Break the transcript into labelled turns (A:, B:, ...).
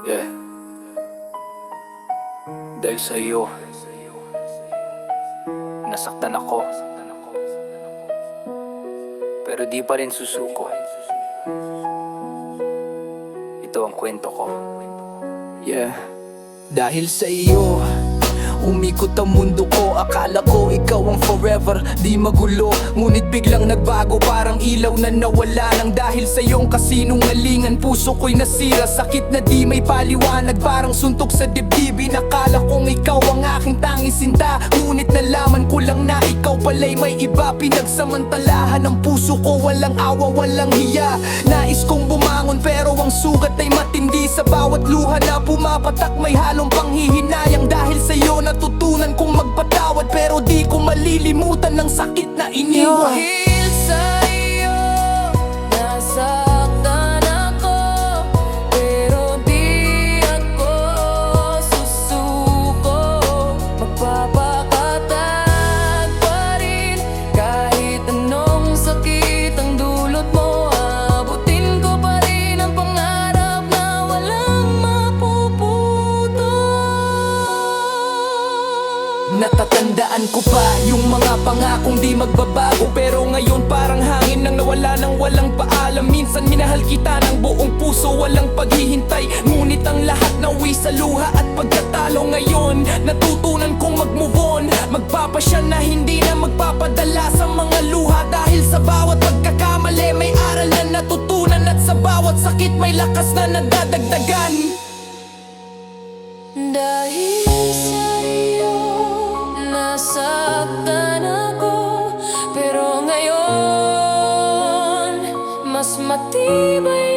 A: Yeah. Dahil sa iyo, nasaktan ako. Pero di pa rin susuko. Ito ang kwento ko. Yeah.
B: Dahil sa iyo, umikot ang mundo ko. Akala ko ikaw ang forever, di magulo. Ngunit biglang nagbago, parang ilaw na nawala lang. Dahil sa iyong kasinungalingan, puso ko'y nasira. Sakit na di may paliwanag, parang suntok sa dibdibin. Akala kong ikaw ang aking tanging sinta, ngunit nalaman ko lang na ikaw pala'y may iba. Pinagsamantalahan ng puso ko, walang awa, walang hiya. Nais kong bumangon pero ang sugat ay matindi. Sa bawat luha na pumapatak may halong panghihinayang. Dahil sa iyo natutunan kong magpatawad, pero di ko malilimutan ng sakit na iniwan.
C: Dahil sa'yo, nasaktan ako, pero di ako susuko. Magpapakatag pa rin, kahit anong sakit ang dulot mo. Abutin ko pa rin ang pangarap na walang mapuputol.
B: Natatandaan ko pa yung mga pangakong di magbabago, pero ngayon parang hangin nang nawala nang walang paalam. Minsan minahal kita ng buong puso, walang paghihintay, ngunit ang lahat nauwi sa luha at pagkatalo. Ngayon natutunan kong mag-move on, magpapasya na hindi na magpapadala sa mga luha. Dahil sa bawat pagkakamali may aral na natutunan, at sa bawat sakit may lakas na nadadagdagan.
C: Dahil sa'yo, nasaktan ako, pero ngayon mas matibay